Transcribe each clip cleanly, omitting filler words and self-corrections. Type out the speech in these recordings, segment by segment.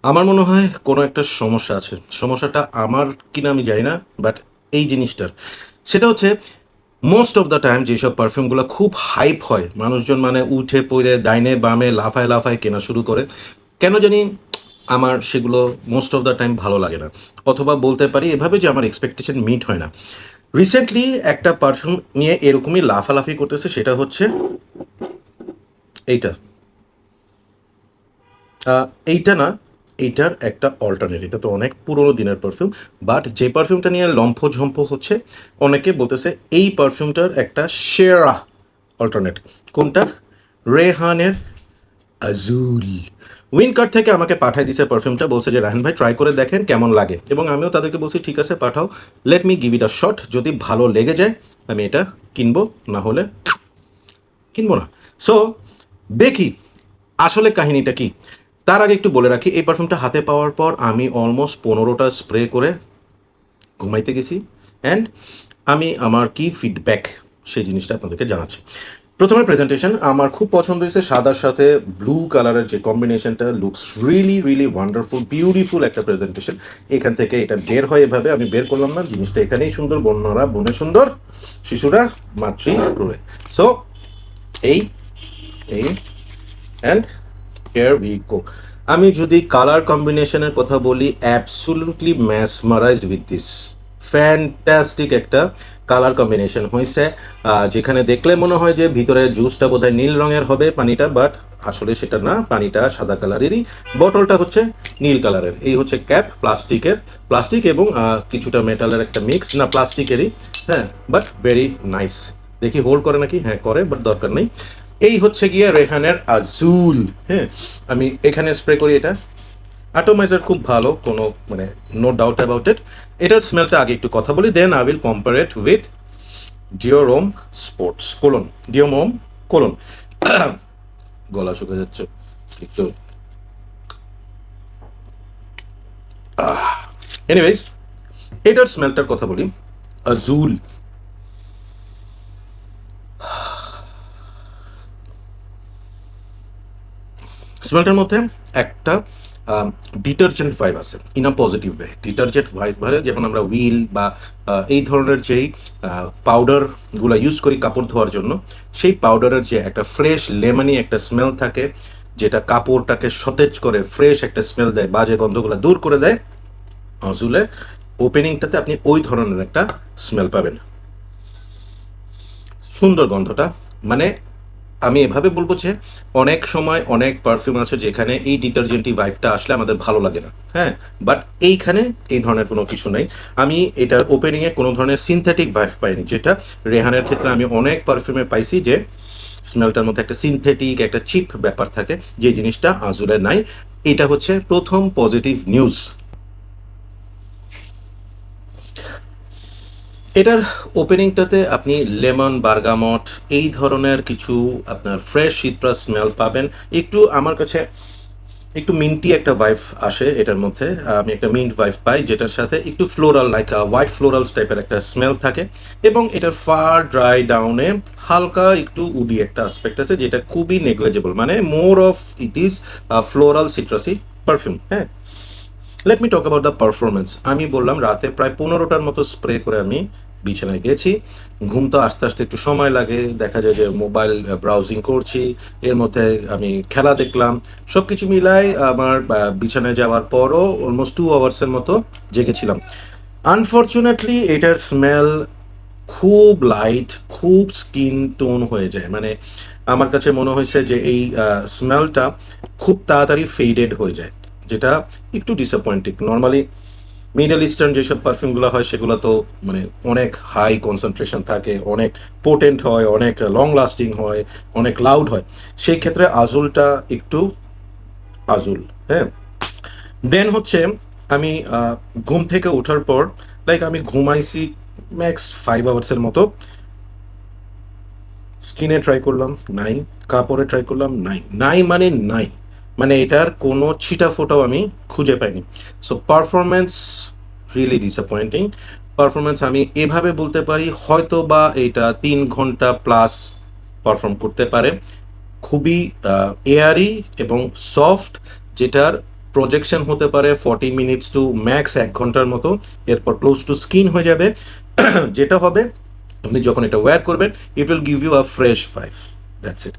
আমার মনে হয় কোনো একটা সমস্যা আছে। সমস্যাটা আমার কিনা আমি জানি না। বাট এই জিনিসটার। সেটা হচ্ছে মোস্ট অফ দ্য টাইম যেসব পারফিউমগুলা খুব হাইপ হয়, মানুষজন মানে উঠে পইড়ে ডাইনে বামে লাফায়, লাফায় কেনা শুরু করে। কেন জানি আমার সেগুলো মোস্ট অফ দ্য টাইম ভালো লাগে না। অথবা বলতে পারি এভাবে যে আমার এক্সপেকটেশন মিট হয় না। রিসেন্টলি একটা পারফিউম নিয়ে এরকমই লাফালাফি করতেছে, সেটা হচ্ছে এইটা। এইটা না, এইটার একটা অল্টারনেট। এটা তো অনেক পুরোনো দিনের পারফিউম। বাট যে পারফিউমটা নিয়ে লম্ফঝম্প হচ্ছে, অনেকে বলতেছে এই পারফিউমটার একটা সেরা অল্টারনেট। কোনটা? রেহানের আজুল। উইনকার্ট থেকে আমাকে পাঠিয়ে দিছে পারফিউমটা, বলছে যে রাহান ভাই ট্রাই করে দেখেন কেমন লাগে, এবং আমিও তাদেরকে বলছি ঠিক আছে পাঠাও, let me give it a shot. যদি ভালো লেগে যায় আমি এটা কিনবো, না হলে কিনবো না। সো দেখি আসলে কাহিনীটা কি। তার আগে একটু বলে রাখি, এই পারফিউমটা হাতে পাওয়ার পর আমি অলমোস্ট 15টা স্প্রে করে ঘুমাইতে গেছি। অ্যান্ড আমি আমার কি ফিডব্যাক সেই জিনিসটা আপনাদেরকে জানাচ্ছি। প্রথমে প্রেজেন্টেশন আমার খুব পছন্দ হয়েছে, সাদার সাথে ব্লু কালারের যে কম্বিনেশনটা, looks really really wonderful, beautiful একটা প্রেজেন্টেশন। এখান থেকে এটা বের হয় এভাবে, আমি বের করলাম না, জিনিসটা এখানেই সুন্দর, বন্যরা বনে সুন্দর, শিশুরা মাতৃ ক্রুরে। সো এই এই অ্যান্ড হিয়ার উই গো। আমি যদি কালার কম্বিনেশনের কথা বলি, অ্যাবসুলুটলি ম্যাসমারাইজড উইথ দিস। ফ্যান্টাস্টিক একটা কালার কম্বিনেশন হয়েছে, যেখানে দেখলে মনে হয় যে ভিতরে জুসটা বোধহয় নীল রঙের হবে পানিটা, বাট আসলে সেটা না, পানিটা সাদা কালারেরই, বটলটা হচ্ছে নীল কালারের। এই হচ্ছে ক্যাপ, প্লাস্টিকের, প্লাস্টিক এবং কিছুটা মেটালের একটা মিক্স, না প্লাস্টিকেরই, হ্যাঁ, বাট ভেরি নাইস। দেখি হোল্ড করে নাকি, হ্যাঁ করে, বাট দরকার নেই। এই হচ্ছে গিয়ে রেহানের আজুল। হ্যাঁ, আমি এখানে স্প্রে করি এটা। অ্যাটোমাইজার খুব ভালো, কোনো মানে নো ডাউট অ্যাবাউট ইট। এটার স্মেলটা আগে একটু কথা বলি, then I will compare it with Dior Homme sports cologne, Dior Homme cologne. গলা শুকে যাচ্ছে একটু। এনিওয়েজ, এটার স্মেলটার কথা বলি। আজুল স্মেলটার মধ্যে একটা ডিটারজেন্ট ভাইব আছে, in a positive way. Detergent vibe মানে যেমন আমরা হুইল বা এই ধরনের যেই পাউডারগুলো ইউজ করি কাপড় ধোয়ার জন্য, সেই পাউডারের যে একটা ফ্রেশ লেমনি একটা স্মেল থাকে, যেটা কাপড়টাকে সতেজ করে ফ্রেশ একটা স্মেল দেয়, বাজে গন্ধগুলো দূর করে দেয়, আসলে ওপেনিংটাতে আপনি ওই ধরনের একটা স্মেল পাবেন। সুন্দর গন্ধটা, মানে আমি এভাবে বলবো যে অনেক সময় অনেক পারফিউম আছে যেখানে এই ডিটারজেন্টি ভাইবটা আসলে আমাদের ভালো লাগে না, হ্যাঁ, বাট এইখানে এই ধরনের কোনো কিছু নেই। আমি এটার ওপেনিংয়ে কোনো ধরনের সিনথেটিক ভাইব পাইনি, যেটা রেহানের ক্ষেত্রে আমি অনেক পারফিউমে পাইছি যে স্মেলটার মধ্যে একটা সিনথেটিক একটা চিপ ব্যাপার থাকে, যে জিনিসটা আজুলে নাই। এটা হচ্ছে প্রথম পজিটিভ নিউজ। এটার ওপেনিংটাতে আপনি লেমন, বার্গামট এই ধরনের কিছু আপনার ফ্রেশ সিট্রাস স্মেল পাবেন। একটু আমার কাছে একটু মিন্টি একটা ভাইব আসে এটার মধ্যে, আমি একটা মিন্ট ভাইব পাই, যেটার সাথে একটু ফ্লোরাল লাইক হোয়াইট ফ্লোরালস টাইপের একটা স্মেল থাকে। এবং এটার ফার ড্রাই ডাউনে হালকা একটু উডি একটা আসপেক্ট আছে, যেটা খুবই নেগলেজেবল, মানে more of it is floral citrusy perfume. হ্যাঁ, let me talk about the performance. আমি বললাম রাতে প্রায় 15টার মতো স্প্রে করে আমি বিছানায় গেছি। ঘুম তো আস্তে আস্তে একটু সময় লাগে, দেখা যায় যে মোবাইল ব্রাউজিং করছি, এর মধ্যে আমি খেলা দেখলাম, সব কিছু মিলাই আমার বিছানায় যাওয়ার পরও অলমোস্ট 2 আওয়ার্সের মতো জেগেছিলাম। আনফর্চুনেটলি এটার স্মেল খুব লাইট, খুব স্কিন টোন হয়ে যায়, মানে আমার কাছে মনে হয়েছে যে এই স্মেলটা খুব তাড়াতাড়ি ফেডেড হয়ে যায়, যেটা একটু ডিসঅ্যাপয়েন্টিং। নর্মালি মিডল ইস্টার্ন যেসব পারফিউমগুলো হয় সেগুলো তো মানে অনেক হাই কনসেন্ট্রেশন থাকে, অনেক পোটেন্ট হয়, অনেক লং লাস্টিং হয়, অনেক লাউড হয়। সেই ক্ষেত্রে আজুলটা একটু আজুল। হ্যাঁ, দেন হচ্ছে আমি ঘুম থেকে ওঠার পর, লাইক আমি ঘুমাইছি ম্যাক্স 5 আওয়ার্সের মতো, স্কিনে ট্রাই করলাম নাই, কাপড়ে ট্রাই করলাম নাই, নাই মানে নাই, মানে এটার কোনো ছিটা ফোটাও আমি খুঁজে পাইনি। So performance really disappointing. Performance আমি এভাবে বলতে পারি, হয়তো বা এটা 3 ঘন্টা প্লাস পারফর্ম করতে পারে। খুবই এয়ারি এবং সফট, যেটার প্রজেকশন হতে পারে 40 মিনিটস টু ম্যাক্স 1 ঘন্টার মতো, এরপর ক্লোজ টু স্কিন হয়ে যাবে। যেটা হবে আপনি যখন এটা ওয়্যার করবেন, it will give you a fresh vibe, that's it.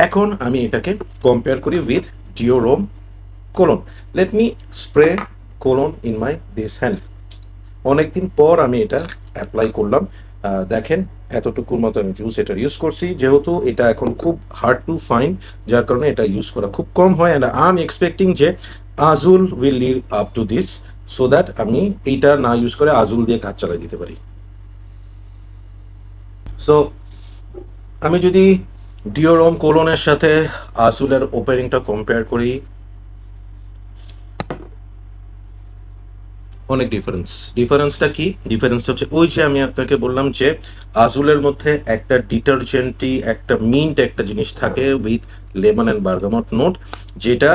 এখন আমি এটাকে কম্পেয়ার করি with Dior Homme cologne. Let me spray cologne in my this hand. অনেকদিন পর আমি এটা অ্যাপ্লাই করলাম। দেখেন এতটুকুর মতো আমি এটা ইউজ করছি, যেহেতু এটা এখন খুব হার্ড টু ফাইন্ড, যার কারণে এটা ইউজ করা খুব কম হয়। অ্যান্ড আই এম এক্সপেক্টিং যে Azul will live up to this, so that আমি এইটা না ইউজ করে আজুল দিয়ে কাজ চালাই দিতে পারি। সো আমি যদি ডিওরোম কোলনের সাথে আজুলের ওপেনিংটা কম্পেয়ার করি, অনেক ডিফারেন্সটা কি? ডিফারেন্সটা হচ্ছে ওই যে আমি আপনাকে বললাম যে আজুলের মধ্যে একটা ডিটারজেন্টি, একটা মিন্ট একটা জিনিস থাকে with lemon and bergamot note, যেটা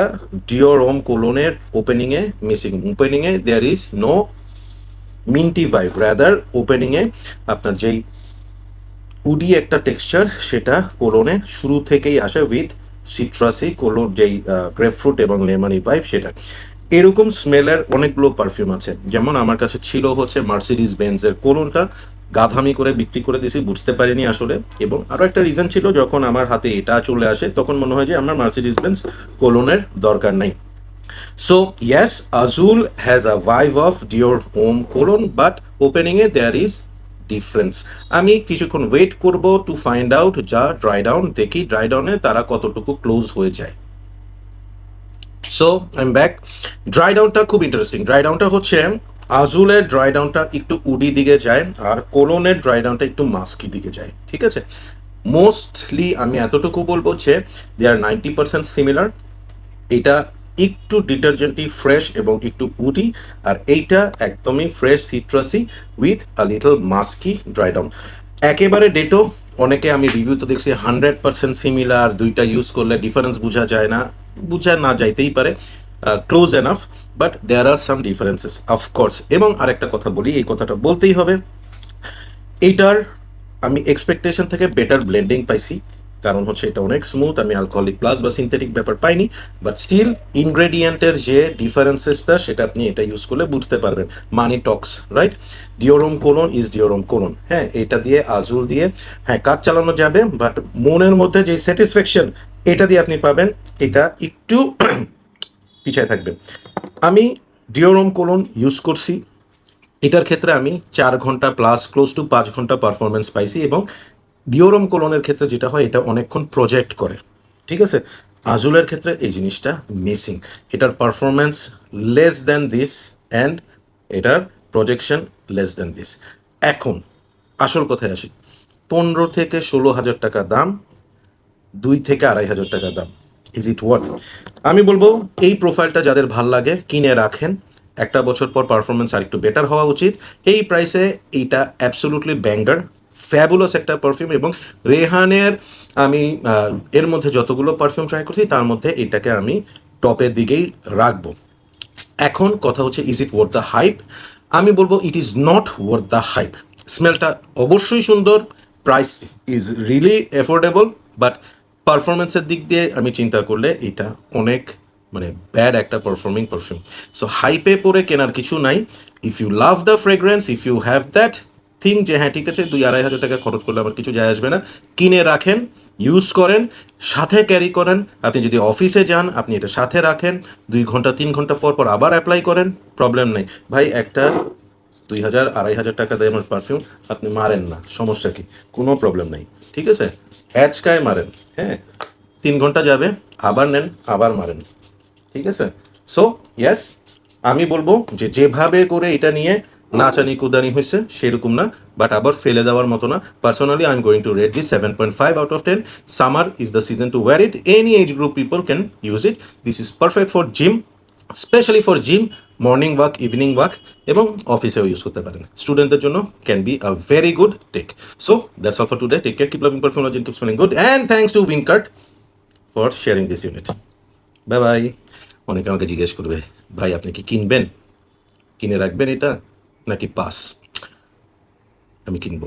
ডিওরোম কোলনের ওপেনিংয়ে মিসিং। ওপেনিংয়ে there is no minty vibe, rather ওপেনিংয়ে আপনার যেই উডি একটা টেক্সচার, সেটা কোলনে শুরু থেকেই আসে উইথ সিট্রাসি কোলন, যেই গ্রেপফ্রুট এবং লেমনি ভাইব সেটা। এরকম স্মেলের অনেকগুলো পারফিউম আছে, যেমন আমার কাছে ছিল হচ্ছে মার্সিডিজ বেঞ্জের কোলনটা, গাধামি করে বিক্রি করে দিয়েছি, বুঝতে পারিনি আসলে। এবং আরও একটা রিজন ছিল, যখন আমার হাতে এটা চলে আসে তখন মনে হয় যে আমার মার্সিডিজ বেঞ্জ কোলনের দরকার নাই। So yes, Azul has a vibe of Dior Homme cologne, but ওপেনিংয়ে দেয়ার ইজ ডিফারেন্স। আমি কিছুক্ষণ ওয়েট করব টু ফাইন্ড আউট, যা ড্রাই ডাউন দেখি, ড্রাই ডাউনে তারা কতটুকু ক্লোজ হয়ে যায়। So I am back. Dry ডাউনটা খুব ইন্টারেস্টিং। ড্রাই ডাউনটা হচ্ছে আজুলের ড্রাই ডাউনটা একটু উডি দিকে যায়, আর কোলনের ড্রাই ডাউনটা একটু মাস্কি দিকে যায়, ঠিক আছে। মোস্টলি আমি এতটুকু বলবো যে দে আর 90% সিমিলার। এটা একটু ডিটারজেন্টি ফ্রেশ এবং একটু উডি, আর এইটা একদমই fresh citrusy with a little musky dry down. একেবারে ডেটো, অনেকে আমি রিভিউ তো দেখছি 100% সিমিলার, দুইটা ইউজ করলে ডিফারেন্স বোঝা যায় না, বোঝা না যাইতেই পারে, close enough, but there are some differences of course. এবং আরেকটা কথা বলি, এই কথাটা বলতেই হবে, এইটার আমি এক্সপেকটেশন থেকে বেটার ব্লেন্ডিং পাইছি, কারণ হচ্ছে এটা অনেক স্মুথ, আমি অ্যালকোহলিক প্লাস বা সিনথেটিক ব্যাপার পাইনি, বাট স্টিল ইনগ্রেডিয়েন্টের যে ডিফারেন্সেসটা সেটা আপনি এটা ইউজ করলে বুঝতে পারবেন। Money talks, right? Dior Homme cologne is Dior Homme cologne. হ্যাঁ, এটা দিয়ে আজুল দিয়ে হ্যাঁ কাজ চালানো যাবে, বাট মনের মধ্যে যে স্যাটিসফ্যাকশন এটা দিয়ে আপনি পাবেন, এটা একটু পিছায় থাকবে। আমি ডিওরোম কোলন ইউজ করছি, এটার ক্ষেত্রে আমি 4 ঘন্টা প্লাস ক্লোজ টু 5 ঘন্টা পারফরমেন্স পাইছি, এবং ডিওরম কোলনের ক্ষেত্রে যেটা হয় এটা অনেকক্ষণ প্রজেক্ট করে, ঠিক আছে। আজুলের ক্ষেত্রে এই জিনিসটা মিসিং, এটার performance less than this and এটার প্রজেকশন লেস দ্যান দিস। এখন আসল কথায় আসি, 15 থেকে 16 হাজার টাকা দাম, 2 থেকে 2.5 হাজার টাকা দাম, ইজ ইট ওয়ার্থ? আমি বলবো এই প্রোফাইলটা যাদের ভাল লাগে কিনে রাখেন, 1 বছর পর পারফরমেন্স আর একটু বেটার হওয়া উচিত। এই প্রাইসে এইটা অ্যাবসোলুটলি ব্যাঙ্গার, ফ্যাবুলাস একটা পারফিউম। এবং রেহানের আমি এর মধ্যে যতগুলো পারফিউম ট্রাই করছি তার মধ্যে এটাকে আমি টপের দিকেই রাখবো। এখন কথা হচ্ছে, is it worth the hype? আমি বলবো it is not worth the hype. স্মেলটা অবশ্যই সুন্দর, price is really affordable, but পারফরমেন্সের দিক দিয়ে আমি চিন্তা করলে এটা অনেক মানে ব্যাড একটা পারফর্মিং পারফিউম। সো হাইপে পরে কেনার কিছু নাই। If you love the fragrance, if you have that thing যে হ্যাঁ ঠিক আছে 2-2.5 হাজার টাকা খরচ করলে আমার কিছু যায় আসবে না, কিনে রাখেন, ইউজ করেন, সাথে ক্যারি করেন। আপনি যদি অফিসে যান আপনি এটা সাথে রাখেন, 2 ঘন্টা 3 ঘন্টা পর পর আবার অ্যাপ্লাই করেন, প্রবলেম নেই ভাই। একটা 2,000-2,500 টাকা দেয় আমার পারফিউম আপনি মারেন না, সমস্যা কি? কোনো প্রবলেম নেই, ঠিক আছে। হ্যাচকায় মারেন, হ্যাঁ, 3 ঘন্টা যাবে, আবার নেন, আবার মারেন, ঠিক আছে। সো ইয়েস, আমি বলবো যে যেভাবে করে এটা নিয়ে নাচানি কুদানি হয়েছে সেরকম না, বাট আবার ফেলে দেওয়ার মতো না। Personally I am going to rate this 7.5 out of 10। Summer is the season to wear it, any age group people can use it. This is perfect for gym, specially for gym, morning walk, evening walk, এবং অফিসেও use করতে পারেন। স্টুডেন্টদের জন্য can be a very good take. So that's all for today. Take care, keep loving perfume, keep smelling good, and thanks two উইনকার্ট for sharing this unit. Bye bye. অনেকে আমাকে জিজ্ঞেস করবে, ভাই আপনি কি কিনবেন, কিনে রাখবেন এটা নাকি পাস? আমি কিনবো।